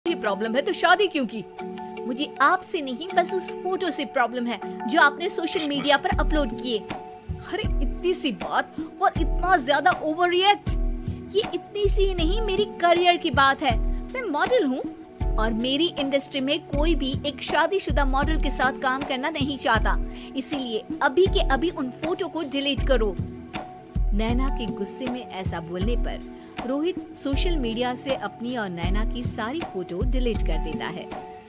ये प्रॉब्लम है तो शादी क्यों की? मुझे आपसे नहीं, बस उस फोटो से प्रॉब्लम है जो आपने सोशल मीडिया पर अपलोड किए। अरे इतनी सी बात और इतना ज्यादा ओवर रिएक्ट? ये इतनी सी नहीं, मेरी करियर की बात है। मैं मॉडल हूँ और मेरी इंडस्ट्री में कोई भी एक शादीशुदा मॉडल के साथ काम करना नहीं चाहता, इसीलिए अभी के अभी उन फोटो को डिलीट करो। नैना के गुस्से में ऐसा बोलने पर रोहित सोशल मीडिया से अपनी और नैना की सारी फोटो डिलीट कर देता है।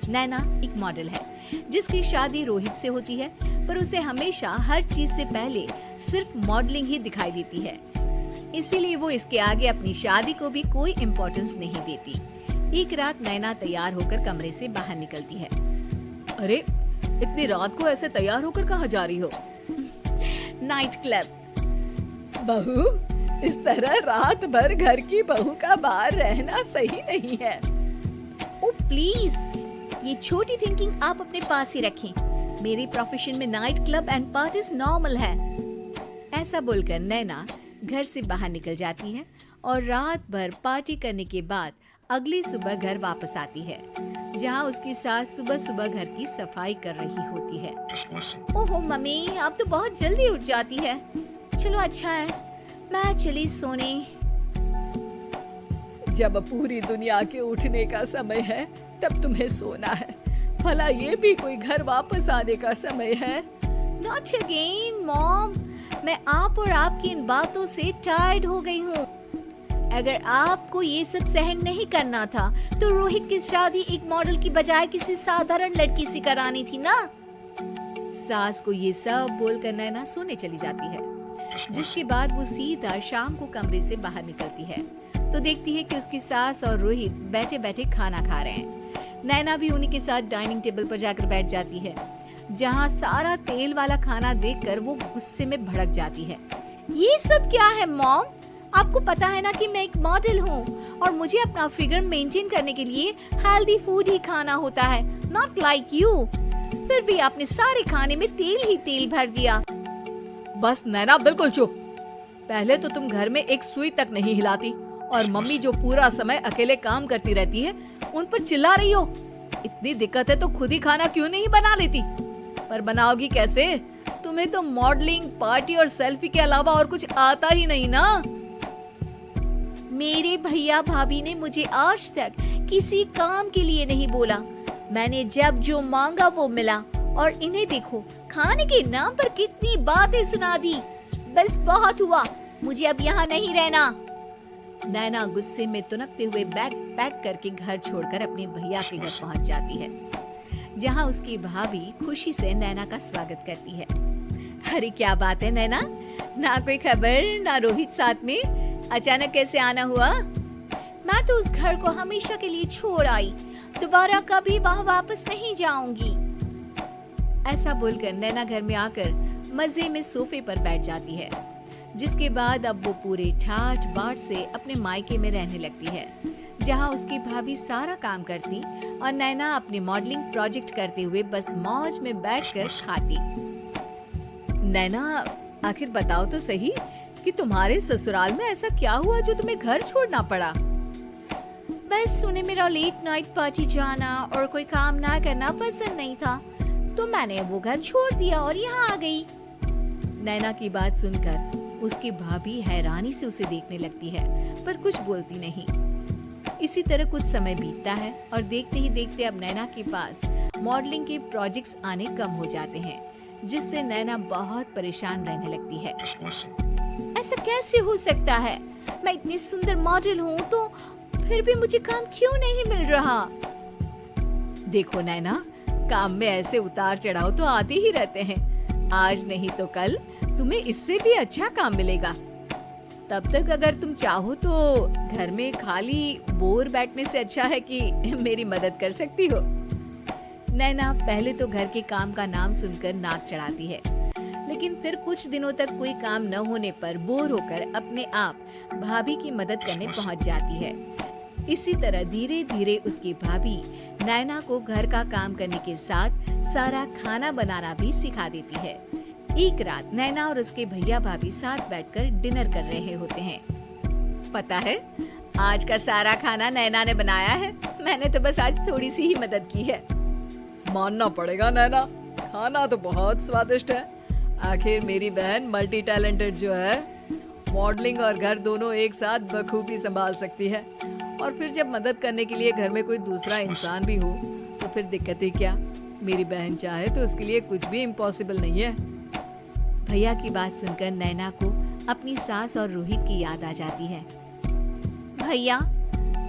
नैना एक मॉडल है जिसकी शादी रोहित से होती है, पर उसे हमेशा हर चीज से पहले सिर्फ मॉडलिंग ही दिखाई देती है, इसीलिए वो इसके आगे अपनी शादी को भी कोई इम्पोर्टेंस नहीं देती। एक रात नैना तैयार होकर कमरे से बाहर निकलती है। अरे इतनी रात को ऐसे तैयार होकर कहाँ जा रही हो? Night club. बहू, इस तरह रात भर घर की बहू का बाहर रहना सही नहीं है। ओ प्लीज, ये छोटी थिंकिंग आप अपने पास ही रखें। मेरे प्रोफेशन में night club and parties normal है। ऐसा बोलकर नैना घर से बाहर निकल जाती है और रात भर पार्टी करने के बाद अगली सुबह घर वापस आती है, जहां उसकी सास सुबह सुबह घर की सफाई कर रही होती है। ओहो मम्मी, आप तो बहुत जल्दी उठ जाती है। चलो अच्छा है, मैं चली सोने। जब पूरी दुनिया के उठने का समय है तब तुम्हें सोना है, भला ये भी कोई घर वापस आने का समय है? Not again, mom. मैं आप और आपकी इन बातों से टायर्ड हो गई हूँ। अगर आपको ये सब सहन नहीं करना था तो रोहित की शादी एक मॉडल की बजाय किसी साधारण लड़की से करानी थी ना। सास को ये सब बोलकर नैना सोने चली जाती है, जिसके बाद वो सीधा शाम को कमरे से बाहर निकलती है तो देखती है कि उसकी सास और रोहित बैठे बैठे खाना खा रहे हैं। नैना भी उन्हीं के साथ डाइनिंग टेबल पर जाकर बैठ जाती है, जहाँ सारा तेल वाला खाना देखकर वो गुस्से में भड़क जाती है। ये सब क्या है मॉम? आपको पता है ना कि मैं एक मॉडल हूँ और मुझे अपना फिगर मेंटेन करने के लिए हेल्दी फूड ही खाना होता है, नॉट लाइक यू। फिर भी आपने सारे खाने में तेल ही तेल भर दिया। बस नैना बिल्कुल चुप। पहले तो तुम घर में एक सुई तक नहीं हिलाती और मम्मी जो पूरा समय अकेले काम करती रहती है उन पर चिल्ला रही हो। इतनी दिक्कत है तो खुद ही खाना क्यों नहीं बना लेती? पर बनाओगी कैसे? तुम्हें तो मॉडलिंग, पार्टी और सेल्फी के अलावा और कुछ आता ही नहीं ना। मेरे भैया भाभी ने मुझे आज तक किसी काम के लिए नहीं बोला। मैंने जब जो मांगा वो मिला और इन्हें देखो, खाने के नाम पर कितनी बातें सुना दी। बस बहुत हुआ, मुझे अब यहाँ नहीं रहना। नैना गुस्से में तुनकते हुए बैग पैक करके घर छोड़कर अपने भैया के घर पहुंच जाती है, जहां उसकी भाभी खुशी से नैना का स्वागत करती है। अरे क्या बात है नैना, ना कोई खबर ना रोहित साथ में, अचानक कैसे आना हुआ? मैं तो उस घर को हमेशा के लिए छोड़ आई, दोबारा कभी वहाँ वापस नहीं जाऊंगी। ऐसा बोलकर नैना घर में आकर मजे में सोफे पर बैठ जाती है, जिसके बाद अब वो पूरे ठाठ बाट से अपने मायके में रहने लगती है, जहाँ उसकी भाभी सारा काम करती और नैना अपने मॉडलिंग प्रोजेक्ट करते हुए बस मौज में बैठकर खाती। नैना, आखिर बताओ तो सही कि तुम्हारे ससुराल में ऐसा क्या हुआ जो तुम्हें घर छोड़ना पड़ा? बस उन्हें मेरा लेट नाइट पार्टी जाना और कोई काम ना करना पसंद नहीं था, तो मैंने वो घर छोड़ दिया और यहाँ आ गई। नैना की बात सुनकर उसकी भाभी हैरानी से उसे देखने लगती है, पर कुछ बोलती नहीं। इसी तरह कुछ समय बीतता है और देखते ही देखते अब नैना के पास मॉडलिंग के प्रोजेक्ट्स आने कम हो जाते हैं, जिससे नैना बहुत परेशान रहने लगती है। ऐसा कैसे हो सकता है? मैं इतनी सुंदर मॉडल हूँ तो फिर भी मुझे काम क्यों नहीं मिल रहा? देखो नैना, काम में ऐसे उतार चढ़ाव तो आते ही रहते हैं। आज नहीं तो कल तुम्हें इससे भी अच्छा काम मिलेगा। तब तक अगर तुम चाहो तो घर में खाली बोर बैठने से अच्छा है कि मेरी मदद कर सकती हो। नैना पहले तो घर के काम का नाम सुनकर नाक चढ़ाती है, लेकिन फिर कुछ दिनों तक कोई काम न होने पर बोर होकर अपने आप भाभी की मदद करने पहुंच जाती है। इसी तरह धीरे धीरे उसकी भाभी नैना को घर का काम करने के साथ सारा खाना बनाना भी सिखा देती है। एक रात नैना और उसके भैया भाभी साथ बैठकर डिनर कर रहे होते हैं। पता है, आज का सारा खाना नैना ने बनाया है, मैंने तो बस आज थोड़ी सी ही मदद की है। मानना पड़ेगा नैना, खाना तो बहुत स्वादिष्ट है। आखिर मेरी बहन मल्टी टैलेंटेड जो है, मॉडलिंग और घर दोनों एक साथ बखूबी संभाल सकती है। और फिर जब मदद करने के लिए घर में कोई दूसरा इंसान भी हो तो फिर दिक्कत ही क्या। मेरी बहन चाहे तो उसके लिए कुछ भी इम्पॉसिबल नहीं है। भैया की बात सुनकर नैना को अपनी सास और रोहित की याद आ जाती है। भैया,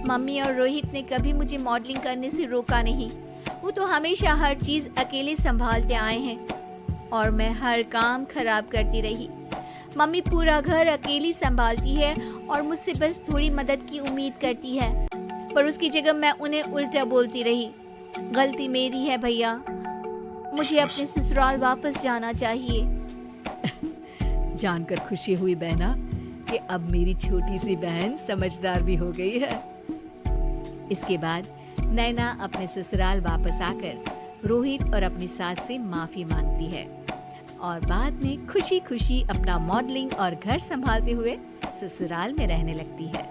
मम्मी और रोहित ने कभी मुझे मॉडलिंग करने से रोका नहीं। वो तो हमेशा हर चीज अकेले संभालते आए हैं और मैं हर काम खराब करती रही। मम्मी पूरा घर अकेली संभालती है और मुझसे बस थोड़ी मदद की उम्मीद करती है, पर उसकी जगह मैं उन्हें उल्टा बोलती रही। गलती मेरी है भैया, मुझे अपने ससुराल वापस जाना चाहिए। जानकर खुशी हुई बहना कि अब मेरी छोटी सी बहन समझदार भी हो गई है। इसके बाद नैना अपने ससुराल वापस आकर रोहित और अपनी सास से माफी मांगती है और बाद में खुशी खुशी अपना मॉडलिंग और घर संभालते हुए ससुराल में रहने लगती है।